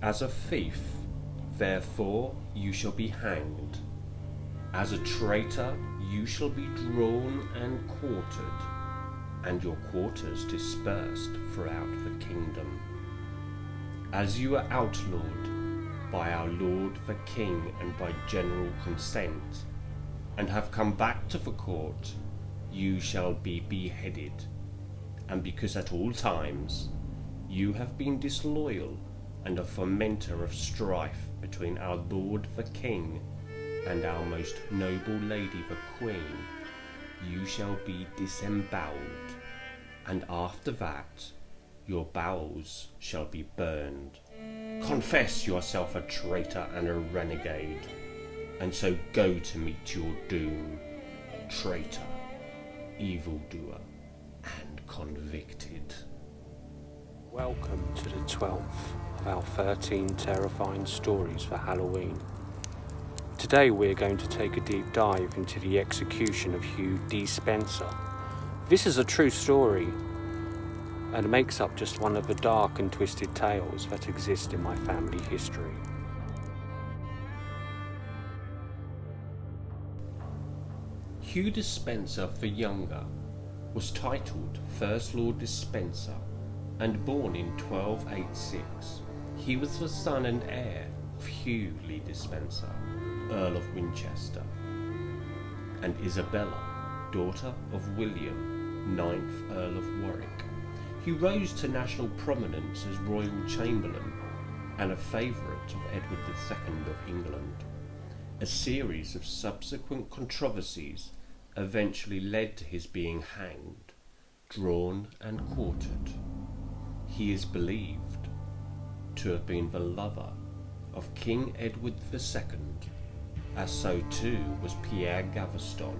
As a thief, therefore, you shall be hanged. As a traitor, you shall be drawn and quartered, and your quarters dispersed throughout the kingdom. As you are outlawed by our Lord the King and by general consent, and have come back to the court, you shall be beheaded. And because at all times you have been disloyal and a fomenter of strife between our Lord the King and our most noble lady the Queen, you shall be disembowelled, and after that your bowels shall be burned. Confess yourself a traitor and a renegade, and so go to meet your doom, traitor, evildoer, and convicted. Welcome to the 12th of our 13 terrifying stories for Halloween. Today we're going to take a deep dive into the execution of Hugh Despenser. This is a true story and makes up just one of the dark and twisted tales that exist in my family history. Hugh Despenser the Younger was titled First Lord Despenser and born in 1286. He was the son and heir of Hugh Lee Despenser, Earl of Winchester, and Isabella, daughter of William, 9th Earl of Warwick. He rose to national prominence as Royal Chamberlain and a favourite of Edward II of England. A series of subsequent controversies eventually led to his being hanged, drawn and quartered. He is believed to have been the lover of King Edward II, as so too was Pierre Gaveston,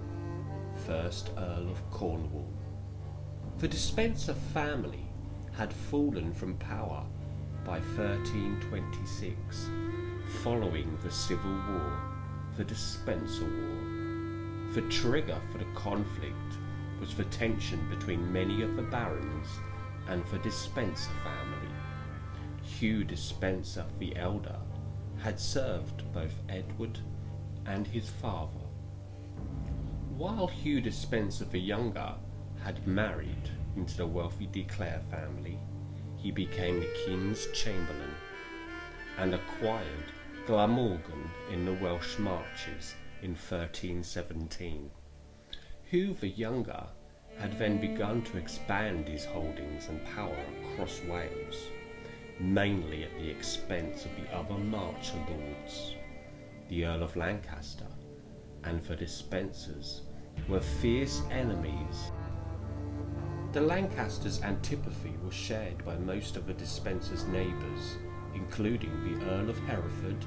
1st Earl of Cornwall. The Despenser family had fallen from power by 1326, following the Civil War, the Despenser War. The trigger for the conflict was the tension between many of the barons and the Despenser family. Hugh Despenser the Elder had served both Edward and his father, while Hugh Despenser the Younger had married into the wealthy De Clare family. He became the King's Chamberlain and acquired Glamorgan in the Welsh Marches in 1317. Hugh the Younger had then begun to expand his holdings and power across Wales, mainly at the expense of the other Marcher lords. The Earl of Lancaster and the Despensers were fierce enemies. The Lancasters' antipathy was shared by most of the Despensers' neighbours, including the Earl of Hereford,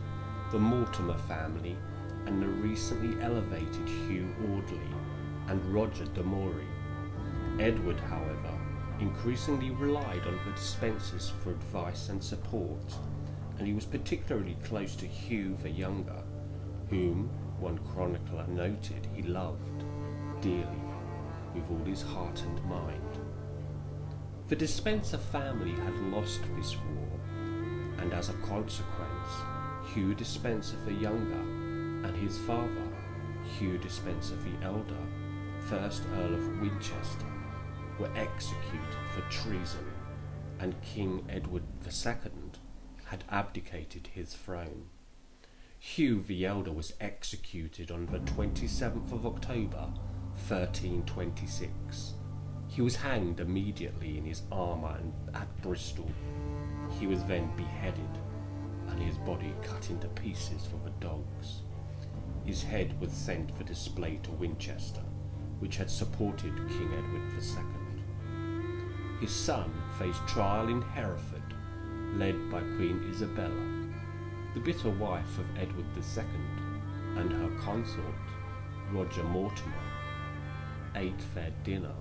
the Mortimer family, and the recently elevated Hugh Audley and Roger de Moray. Edward, however, increasingly relied on the Despensers for advice and support, and he was particularly close to Hugh the Younger, whom, one chronicler noted, he loved dearly with all his heart and mind. The Despenser family had lost this war, and as a consequence, Hugh Despenser the Younger and his father, Hugh Despenser the Elder, 1st Earl of Winchester, were executed for treason, and King Edward II had abdicated his throne. Hugh the Elder was executed on the 27th of October, 1326. He was hanged immediately in his armour at Bristol. He was then beheaded, and his body cut into pieces for the dogs. His head was sent for display to Winchester, which had supported King Edward II. His son faced trial in Hereford, led by Queen Isabella, the bitter wife of Edward II, and her consort, Roger Mortimer, ate their dinner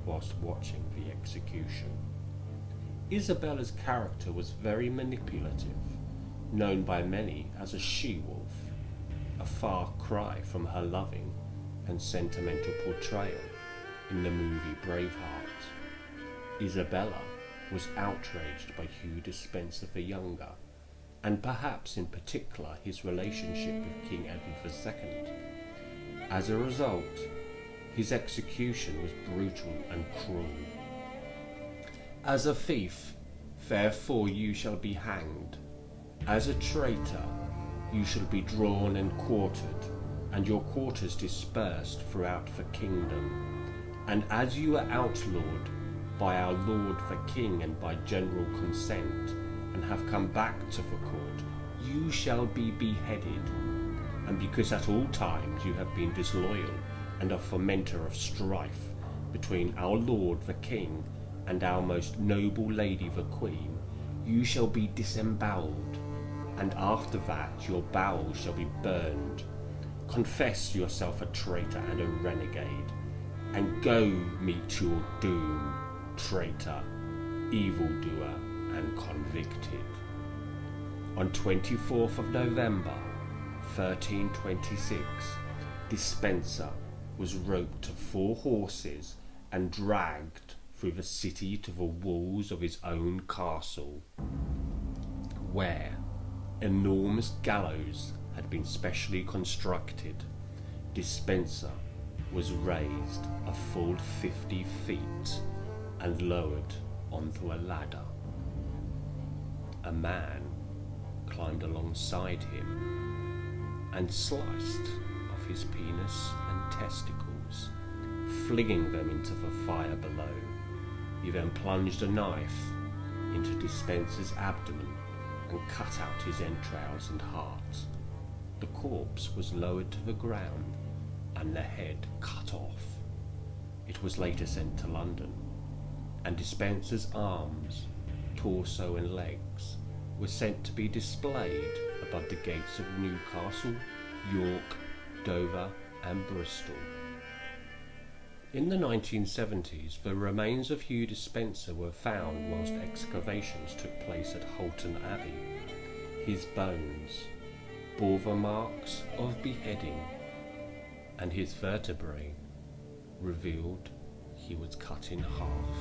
whilst watching the execution. Isabella's character was very manipulative, known by many as a she-wolf, a far cry from her loving and sentimental portrayal in the movie Braveheart. Isabella was outraged by Hugh Despenser the Younger and perhaps in particular his relationship with King Edward II. As a result, his execution was brutal and cruel. As a thief, therefore you shall be hanged. As a traitor, you shall be drawn and quartered, and your quarters dispersed throughout the kingdom. And as you are outlawed by our Lord the King and by general consent, and have come back to the court, you shall be beheaded. And because at all times you have been disloyal and a fomenter of strife between our Lord the King and our most noble Lady the Queen, you shall be disembowelled, and after that your bowels shall be burned. Confess yourself a traitor and a renegade, and go meet your doom, traitor, evildoer, and convicted. On 24th of November, 1326, Despenser was roped to 4 horses and dragged through the city to the walls of his own castle, where enormous gallows had been specially constructed. Despenser was raised a full 50 feet and lowered onto a ladder. A man climbed alongside him and sliced off his penis and testicles, flinging them into the fire below. He then plunged a knife into Despenser's abdomen and cut out his entrails and heart. The corpse was lowered to the ground and the head cut off. It was later sent to London, and Despenser's arms, torso and legs were sent to be displayed above the gates of Newcastle, York, Dover and Bristol. In the 1970s, the remains of Hugh Despenser were found whilst excavations took place at Holton Abbey. His bones bore the marks of beheading, and his vertebrae revealed he was cut in half.